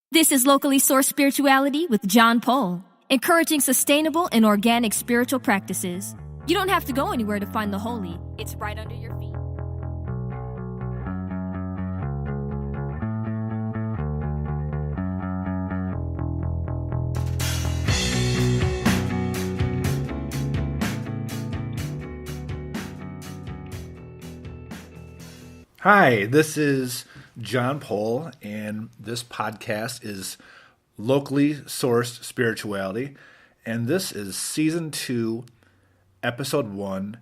This is Locally Sourced Spirituality with John Pohl, encouraging sustainable and organic spiritual practices. You don't have to go anywhere to find the holy. It's right under your feet. Hi, this is John Pohl, and this podcast is Locally Sourced Spirituality, and this is Season 2, Episode 1,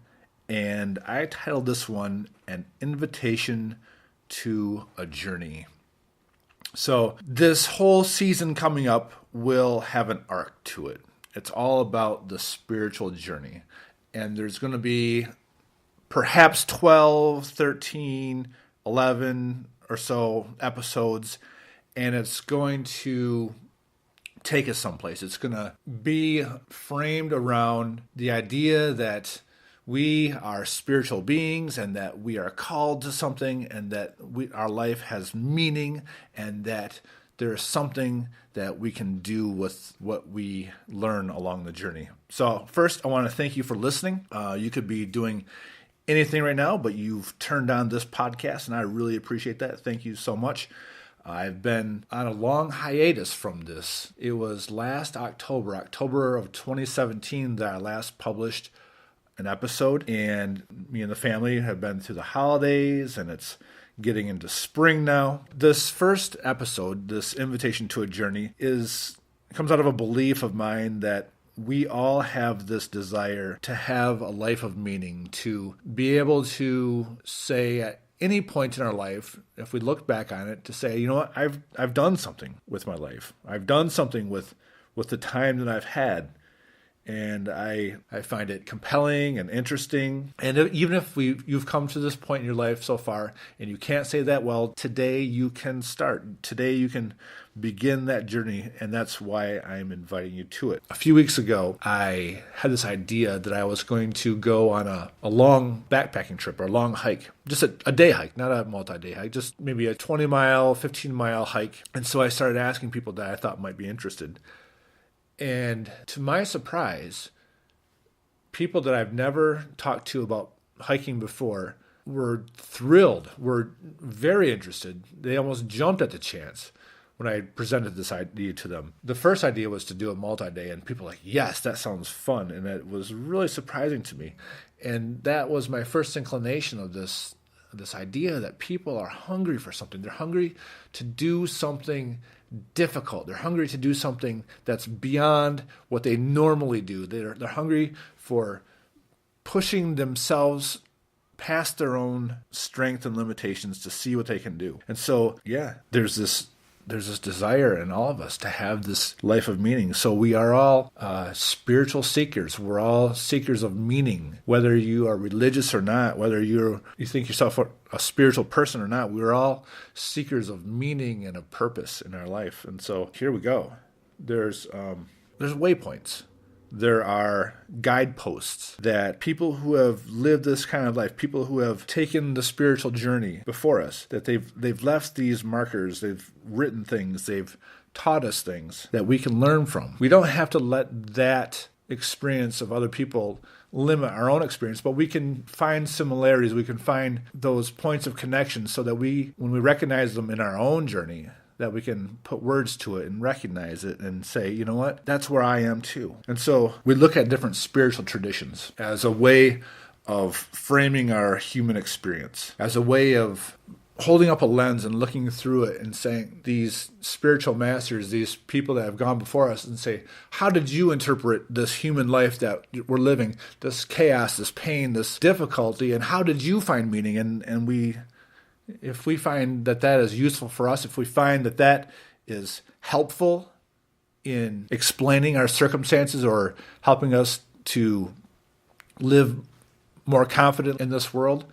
and I titled this one, An Invitation to a Journey. So this whole season coming up will have an arc to it. It's all about the spiritual journey, and there's going to be perhaps 12, 13, 11 or so episodes, and it's going to take us someplace. It's going to be framed around the idea that we are spiritual beings and that we are called to something and that our life has meaning and that there is something that we can do with what we learn along the journey. So first, I want to thank you for listening. You could be doing anything right now, but you've turned on this podcast, and I really appreciate that. Thank you so much. I've been on a long hiatus from this. It was last October of 2017, that I last published an episode, and me and the family have been through the holidays, and it's getting into spring now. This first episode, this invitation to a journey, comes out of a belief of mine that we all have this desire to have a life of meaning, to be able to say at any point in our life, if we look back on it, to say, you know what, I've done something with my life. I've done something with the time that I've had. And I find it compelling and interesting. And even if you've come to this point in your life so far and you can't say that, well, today you can start. Today you can begin that journey, and that's why I'm inviting you to it. A few weeks ago, I had this idea that I was going to go on a long backpacking trip or a long hike, just a day hike, not a multi-day hike, just maybe a 20-mile, 15-mile hike. And so I started asking people that I thought might be interested. And to my surprise, people that I've never talked to about hiking before were thrilled, were very interested. They almost jumped at the chance when I presented this idea to them. The first idea was to do a multi-day, and people were like, yes, that sounds fun. And it was really surprising to me. And that was my first inclination of this idea that people are hungry for something. They're hungry to do something difficult. They're hungry to do something that's beyond what they normally do. They're hungry for pushing themselves past their own strength and limitations to see what they can do. And so, there's this desire in all of us to have this life of meaning. So we are all spiritual seekers. We're all seekers of meaning. Whether you are religious or not, whether you think yourself a spiritual person or not, we're all seekers of meaning and of purpose in our life. And so here we go. There's waypoints. There are guideposts that people who have lived this kind of life, people who have taken the spiritual journey before us, that they've left these markers, they've written things, they've taught us things that we can learn from. We don't have to let that experience of other people limit our own experience, but we can find similarities, we can find those points of connection so that when we recognize them in our own journey, that we can put words to it and recognize it and say, you know what, that's where I am too. And so we look at different spiritual traditions as a way of framing our human experience, as a way of holding up a lens and looking through it and saying, these spiritual masters, these people that have gone before us, and say, how did you interpret this human life that we're living, this chaos, this pain, this difficulty, and how did you find meaning? And if we find that is useful for us, if we find that is helpful in explaining our circumstances or helping us to live more confident in this world,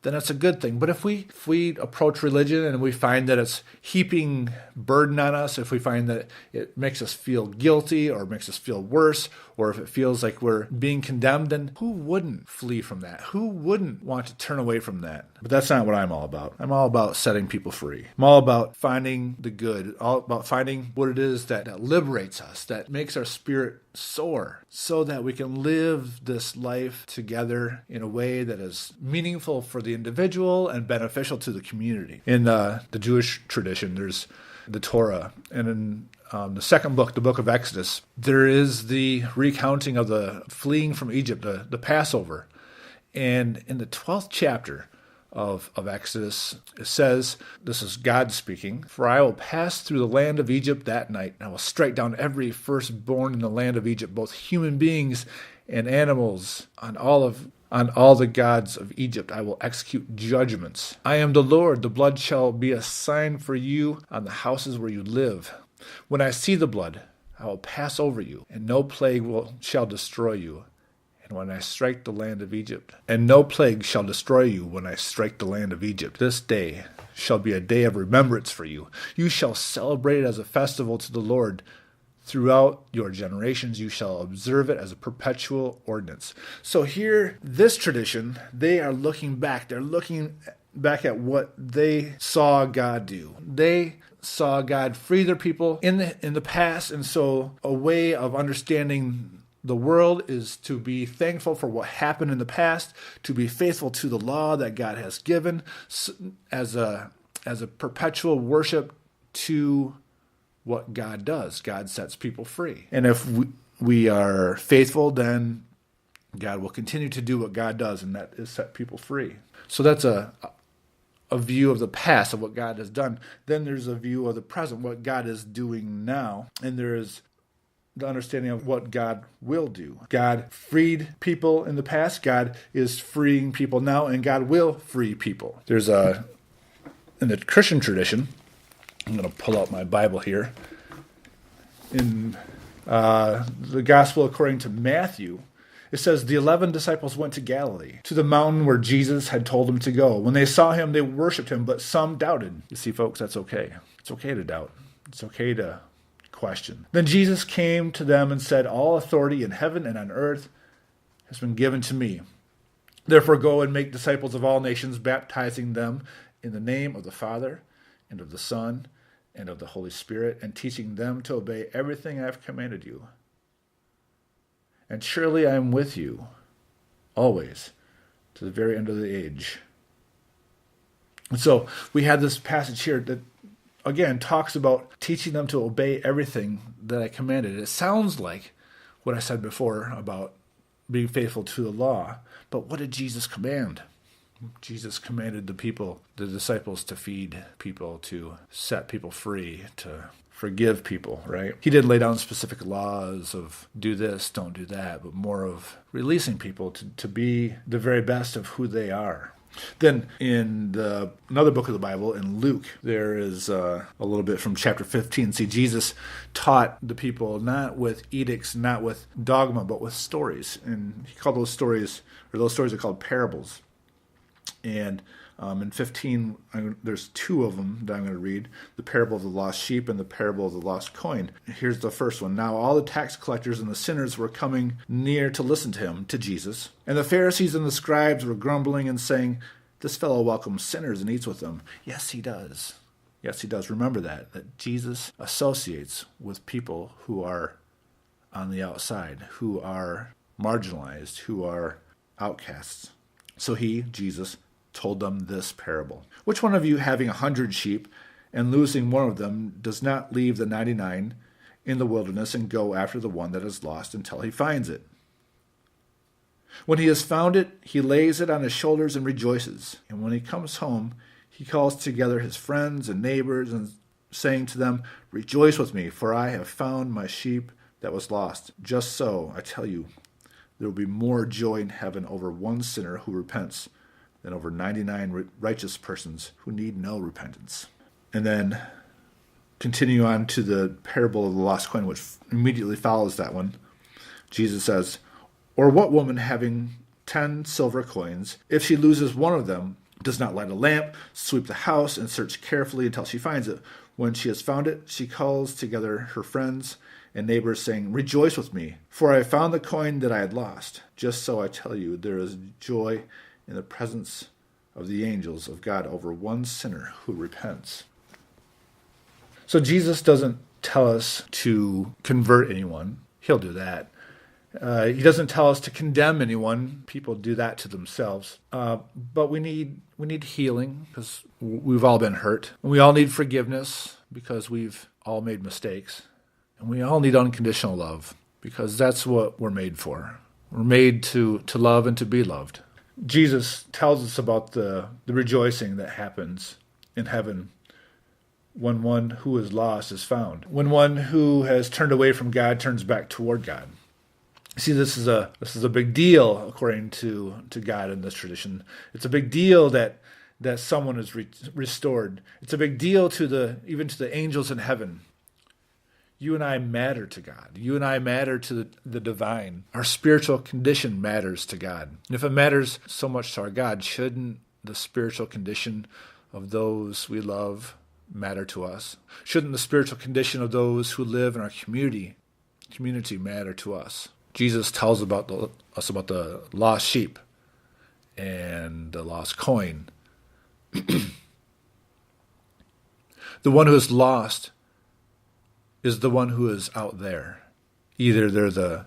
then it's a good thing. But if we approach religion and we find that it's heaping burden on us, if we find that it makes us feel guilty or makes us feel worse, or if it feels like we're being condemned, then who wouldn't flee from that? Who wouldn't want to turn away from that? But that's not what I'm all about. I'm all about setting people free. I'm all about finding the good, all about finding what it is that liberates us, that makes our spirit soar, so that we can live this life together in a way that is meaningful for the individual and beneficial to the community. In the Jewish tradition, there's the Torah, and in the second book, the book of Exodus, there is the recounting of the fleeing from Egypt, the Passover. And in the 12th chapter of Exodus, it says, this is God speaking, "For I will pass through the land of Egypt that night, and I will strike down every firstborn in the land of Egypt, both human beings and animals. On all the gods of Egypt I will execute judgments. I am the Lord. The blood shall be a sign for you on the houses where you live. When I see the blood, I will pass over you, and no plague shall destroy you. And when I strike the land of Egypt, and no plague shall destroy you when I strike the land of Egypt. This day shall be a day of remembrance for you. You shall celebrate it as a festival to the Lord. Throughout your generations, you shall observe it as a perpetual ordinance." So here, this tradition, they are looking back. They're looking back at what they saw God do. They saw God free their people in the past, and so a way of understanding the world is to be thankful for what happened in the past, to be faithful to the law that God has given as a perpetual worship to what God does. God sets people free. And if we are faithful, then God will continue to do what God does, and that is set people free. So that's a view of the past, of what God has done. Then there's a view of the present, what God is doing now. And there is the understanding of what God will do. God freed people in the past. God is freeing people now, and God will free people. There's in the Christian tradition, I'm going to pull out my Bible here. In the Gospel according to Matthew, it says, "The 11 disciples went to Galilee, to the mountain where Jesus had told them to go. When they saw him, they worshipped him, but some doubted." You see, folks, that's okay. It's okay to doubt. It's okay to question. "Then Jesus came to them and said, 'All authority in heaven and on earth has been given to me. Therefore go and make disciples of all nations, baptizing them in the name of the Father and of the Son and of the Holy Spirit, and teaching them to obey everything I have commanded you. And surely I am with you always to the very end of the age.'" And so we have this passage here that, again, talks about teaching them to obey everything that I commanded. It sounds like what I said before about being faithful to the law. But what did Jesus command? Jesus commanded the disciples, to feed people, to set people free, to forgive people, right? He didn't lay down specific laws of do this, don't do that, but more of releasing people to be the very best of who they are. Then in another book of the Bible, in Luke, there is a little bit from chapter 15. See, Jesus taught the people not with edicts, not with dogma, but with stories. And he called those stories are called parables. And in 15, there's two of them that I'm going to read, the parable of the lost sheep and the parable of the lost coin. Here's the first one. "Now all the tax collectors and the sinners were coming near to listen to him," to Jesus. "And the Pharisees and the scribes were grumbling and saying, 'This fellow welcomes sinners and eats with them.'" Yes, he does. Yes, he does. Remember that Jesus associates with people who are on the outside, who are marginalized, who are outcasts. So Jesus, told them this parable. "Which one of you, having 100 sheep and losing one of them, does not leave the 99 in the wilderness and go after the one that is lost until he finds it? When he has found it, he lays it on his shoulders and rejoices. And when he comes home, he calls together his friends and neighbors, and saying to them, 'Rejoice with me, for I have found my sheep that was lost.' Just so, I tell you, there will be more joy in heaven over one sinner who repents than over 99 righteous persons who need no repentance." And then continue on to the parable of the lost coin, which immediately follows that one. Jesus says, "Or what woman having 10 silver coins, if she loses one of them, does not light a lamp, sweep the house, and search carefully until she finds it. When she has found it, she calls together her friends and neighbors, saying, 'Rejoice with me, for I found the coin that I had lost.' Just so I tell you, there is joy in the presence of the angels of God over one sinner who repents." So Jesus doesn't tell us to convert anyone. He'll do that. He doesn't tell us to condemn anyone. People do that to themselves. But we need healing because we've all been hurt. And we all need forgiveness because we've all made mistakes. And we all need unconditional love because that's what we're made for. We're made to love and to be loved. Jesus tells us about the rejoicing that happens in heaven when one who is lost is found. When one who has turned away from God turns back toward God. See, this is a big deal according to God in this tradition. It's a big deal that someone is restored. It's a big deal even to the angels in heaven. You and I matter to God. You and I matter to the divine. Our spiritual condition matters to God. And if it matters so much to our God, shouldn't the spiritual condition of those we love matter to us? Shouldn't the spiritual condition of those who live in our community matter to us? Jesus tells us about the lost sheep and the lost coin. The one who is lost is the one who is out there. Either they're the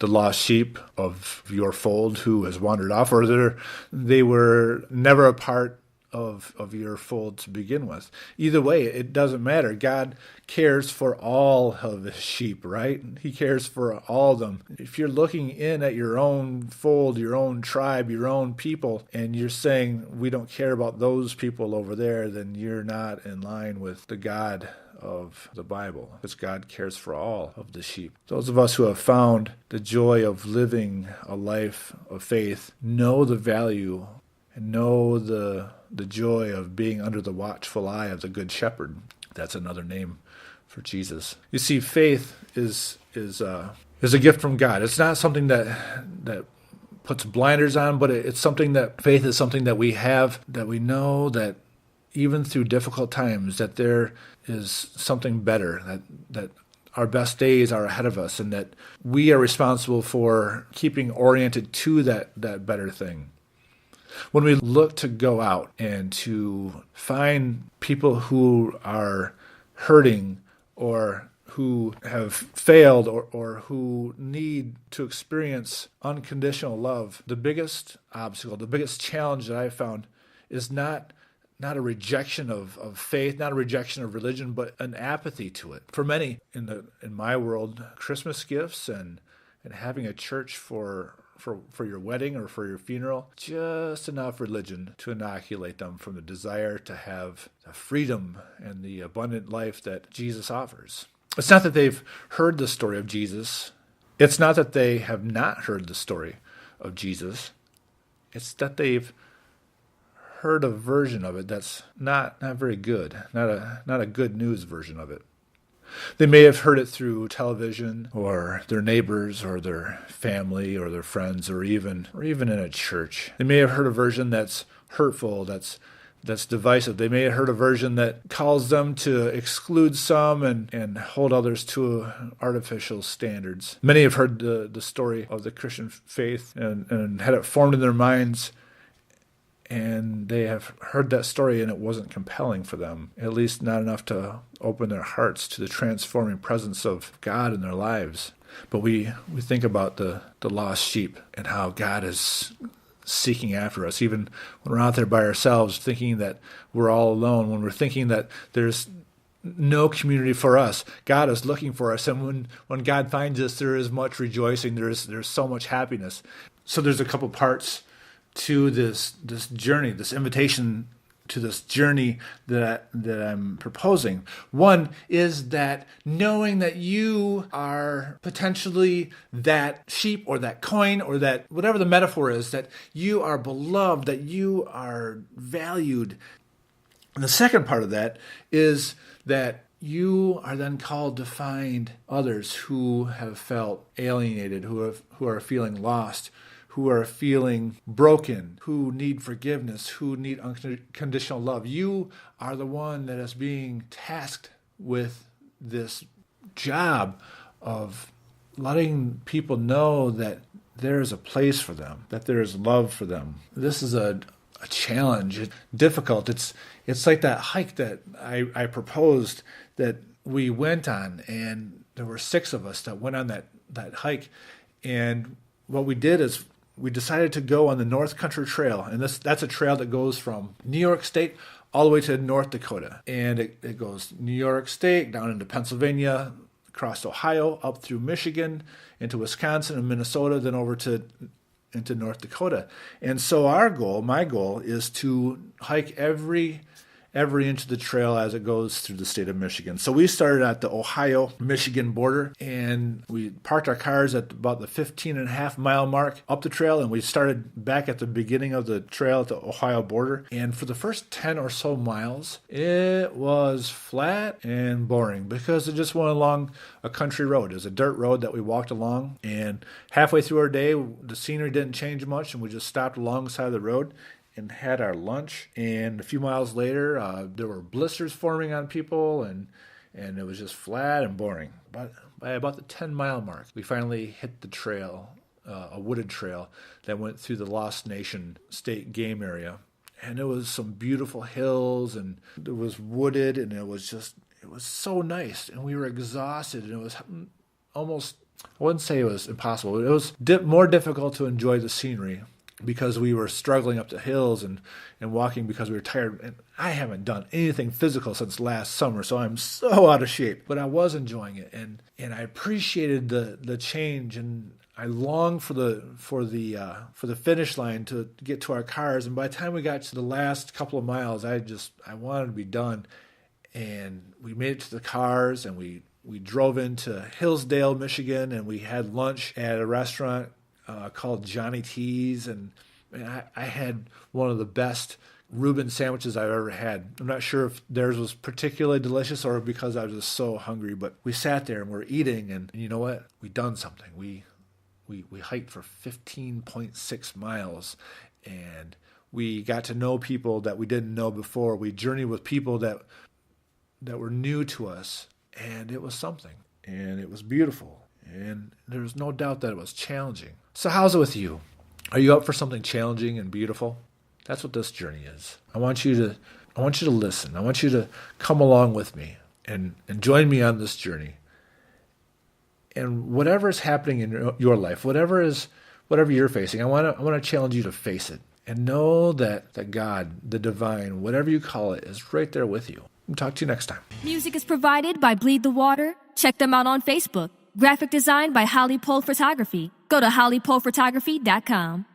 lost sheep of your fold who has wandered off, or they were never a part of your fold to begin with. Either way, it doesn't matter. God cares for all of his sheep, right? He cares for all of them. If you're looking in at your own fold, your own tribe, your own people, and you're saying, we don't care about those people over there, then you're not in line with the God of the Bible, because God cares for all of the sheep. Those of us who have found the joy of living a life of faith know the value and know the joy of being under the watchful eye of the Good Shepherd. That's another name for Jesus. You see, faith is a gift from God. It's not something that puts blinders on, but it's something that faith is something that we have, that we know that even through difficult times, that there is something better, that our best days are ahead of us, and that we are responsible for keeping oriented to that better thing. When we look to go out and to find people who are hurting or who have failed or who need to experience unconditional love, the biggest obstacle, the biggest challenge that I've found is not a rejection of faith, not a rejection of religion, but an apathy to it. For many in my world, Christmas gifts and having a church for your wedding or for your funeral, just enough religion to inoculate them from the desire to have the freedom and the abundant life that Jesus offers. It's not that they've heard the story of Jesus. It's not that they have not heard the story of Jesus. It's that they've heard a version of it that's not very good, not a good news version of it. They may have heard it through television or their neighbors or their family or their friends or even in a church. They may have heard a version that's hurtful, that's divisive. They may have heard a version that calls them to exclude some and hold others to artificial standards. Many have heard the story of the Christian faith and had it formed in their minds, and they have heard that story and it wasn't compelling for them, at least not enough to open their hearts to the transforming presence of God in their lives. But we think about the lost sheep and how God is seeking after us, even when we're out there by ourselves, thinking that we're all alone, when we're thinking that there's no community for us. God is looking for us, and when God finds us, there is much rejoicing, there's so much happiness. So there's a couple parts to this journey, this invitation to this journey that I'm proposing. One is that knowing that you are potentially that sheep or that coin or that whatever the metaphor is, that you are beloved, that you are valued. And the second part of that is that you are then called to find others who have felt alienated, who are feeling lost, who are feeling broken, who need forgiveness, who need unconditional love. You are the one that is being tasked with this job of letting people know that there is a place for them, that there is love for them. This is a challenge. It's difficult. It's like that hike that I proposed that we went on, and there were 6 of us that went on that hike. And what we did is we decided to go on the North Country Trail. And that's a trail that goes from New York State all the way to North Dakota. And it goes New York State, down into Pennsylvania, across Ohio, up through Michigan, into Wisconsin and Minnesota, then over into North Dakota. And so my goal is to hike every inch of the trail as it goes through the state of Michigan. So we started at the Ohio-Michigan border, and we parked our cars at about the 15.5-mile mark up the trail, and we started back at the beginning of the trail at the Ohio border. And for the first 10 or so miles, it was flat and boring because it just went along a country road. It was a dirt road that we walked along, and halfway through our day, the scenery didn't change much, and we just stopped alongside the road and had our lunch. And a few miles later, there were blisters forming on people, and it was just flat and boring. But by about the 10-mile mark, we finally hit the trail, a wooded trail that went through the Lost Nation state game area. And it was some beautiful hills, and it was wooded, and it was so nice. And we were exhausted, and it was almost, I wouldn't say it was impossible, but it was more difficult to enjoy the scenery because we were struggling up the hills and walking because we were tired. And I haven't done anything physical since last summer, so I'm so out of shape. But I was enjoying it, and I appreciated the change, and I longed for the finish line to get to our cars. And by the time we got to the last couple of miles, I wanted to be done. And we made it to the cars, and we drove into Hillsdale, Michigan, and we had lunch at a restaurant called Johnny T's, and I had one of the best Reuben sandwiches I've ever had. I'm not sure if theirs was particularly delicious or because I was just so hungry, but we sat there and we're eating, and you know what? We done something. We hiked for 15.6 miles, and we got to know people that we didn't know before. We journeyed with people that were new to us, and it was something, and it was beautiful. And there's no doubt that it was challenging. So how's it with you? Are you up for something challenging and beautiful? That's what this journey is. I want you to listen. I want you to come along with me and join me on this journey. And whatever is happening in your life, whatever you're facing, I want to challenge you to face it and know that God, the divine, whatever you call it, is right there with you. I'll talk to you next time. Music is provided by Bleed the Water. Check them out on Facebook. Graphic design by Holly Pole Photography. Go to hollypolephotography.com.